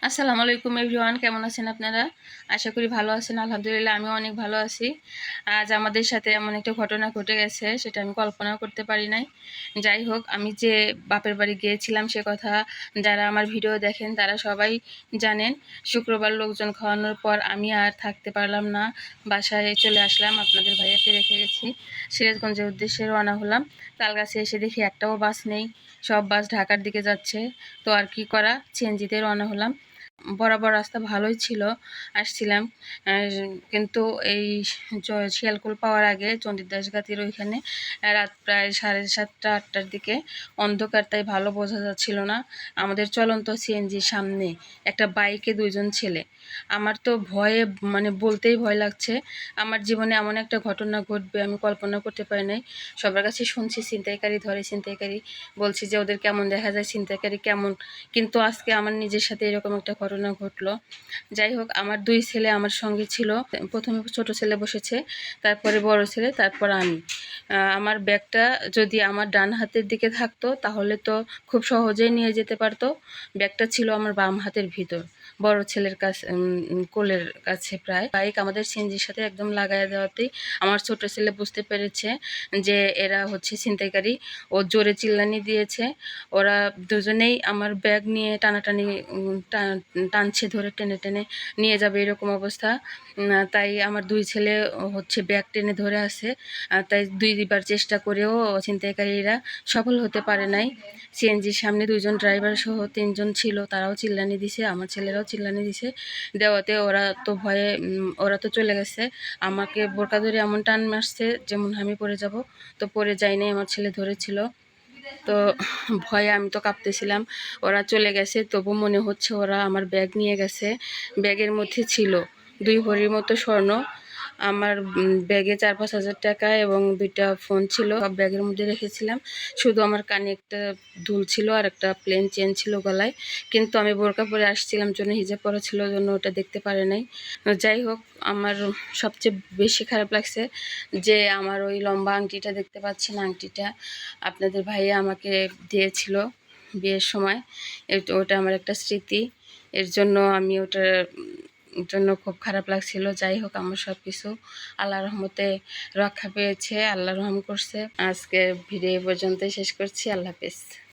আসসালামু আলাইকুম এভরিওয়ান, কেমন আছেন আপনারা? আশা করি ভালো আছেন। আলহামদুলিল্লাহ আমিও অনেক ভালো আছি। আজ আমাদের সাথে এমন একটা ঘটনা ঘটে গেছে, সেটা আমি কল্পনাও করতে পারি নাই। যাই হোক, আমি যে বাপের বাড়ি গিয়েছিলাম সে কথা যারা আমার ভিডিও দেখেন তারা সবাই জানেন। শুক্রবার লোকজন খাওয়ানোর পর আমি আর থাকতে পারলাম না, বাসায় চলে আসলাম। আপনাদের ভাইয়াকে রেখে গেছি, সিরাজগঞ্জের উদ্দেশ্যে রওনা হলাম। তালগাছে এসে দেখি একটাও বাস নেই, সব বাস ঢাকার দিকে যাচ্ছে। তো আর কি করা, সিএনজিতে রওনা হলাম। বরাবর রাস্তা ভালোই ছিল, আসছিলাম। আর কিন্তু এই শিয়ালকোল পাওয়ার আগে চণ্ডীদাস গাতির ওইখানে রাত প্রায় 7:30-8টার দিকে, অন্ধকার, তাই ভালো বোঝা যাচ্ছিল না। আমাদের চলন্ত সিএনজির সামনে একটা বাইকে দুইজন ছেলে। আমার তো ভয়ে বলতেই ভয় লাগছে। আমার জীবনে এমন একটা ঘটনা ঘটবে আমি কল্পনা করতে পারি নাই। সবার কাছে শুনছি ছিনতাইকারী ধরে, ছিনতাইকারী, বলছি যে ওদের কেমন দেখা যায়, ছিনতাইকারী কেমন, কিন্তু আজকে আমার নিজের সাথে এরকম একটা ঘটনা ঘটলো। যাই হোক, আমার দুই ছেলে আমার সঙ্গে ছিল। প্রথমে ছোট ছেলে বসেছে, তারপরে বড় ছেলে, তারপর আমি। আমার ব্যাগটা যদি আমার ডান হাতের দিকে থাকতো তাহলে তো খুব সহজেই নিয়ে যেতে পারতো। ব্যাগটা ছিল আমার বাম হাতের ভিতর, বড় ছেলের কাছে, কোলের কাছে। প্রায় বাইক আমাদের সিএনজির সাথে একদম লাগাই দেওয়াতেই আমার ছোট ছেলে বুঝতে পেরেছে যে এরা হচ্ছে ছিনতাইকারী। ও জোরে চিল্লানি দিয়েছে। ওরা দুজনেই আমার ব্যাগ নিয়ে টানাটানি, টানছে, ধরে টেনে টেনে নিয়ে যাবে এরকম অবস্থা। তাই আমার দুই ছেলে হচ্ছে ব্যাগ টেনে ধরে আছে। তাই দুইবার চেষ্টা করেও ছিনতাইকারীরা সফল হতে পারে নাই। সিএনজির সামনে দুইজন ড্রাইভার সহ তিনজন ছিল, তারাও চিল্লানি দিছে, আমার ছেলেরাও চিল্লানি দিছে। দেওয়াতে ওরা তো ভয়ে ওরা তো চলে গেছে। আমাকে বোরকা ধরে এমন টান মারছে যেমন আমি পড়ে যাব, তো পড়ে যায়নি, আমার ছেলে ধরেছিল। তো ভয়ে আমি তো কাঁপতেছিলাম। ওরা চলে গেছে, তবু মনে হচ্ছে ওরা আমার ব্যাগ নিয়ে গেছে। ব্যাগের মধ্যে ছিল 2 ভরির মতো স্বর্ণ। আমার ব্যাগে 4-5 হাজার টাকা এবং 2টা ফোন ছিল, সব ব্যাগের মধ্যে রেখেছিলাম। শুধু আমার কানে একটা দুল ছিল আর একটা প্লেন চেন ছিল গলায়, কিন্তু আমি বোরকা পরে আসছিলাম জন্য, হিজাব পরা ছিল জন্য ওটা দেখতে পারে নাই। যাই হোক, আমার সবচেয়ে বেশি খারাপ লাগছে যে আমার ওই লম্বা আংটিটা দেখতে পাচ্ছেন, আংটিটা আপনাদের ভাইয়া আমাকে দিয়েছিল বিয়ের সময়। ওটা আমার একটা স্মৃতি, এর জন্য আমি ওটার জন্য খুব খারাপ লাগছিল। যাই হোক, আমার সব কিছু আল্লাহর রহমতে রক্ষা পেয়েছে, আল্লাহ রহম করছে। আজকে ভিডিও পর্যন্ত শেষ করছি। আল্লাহ হাফেজ।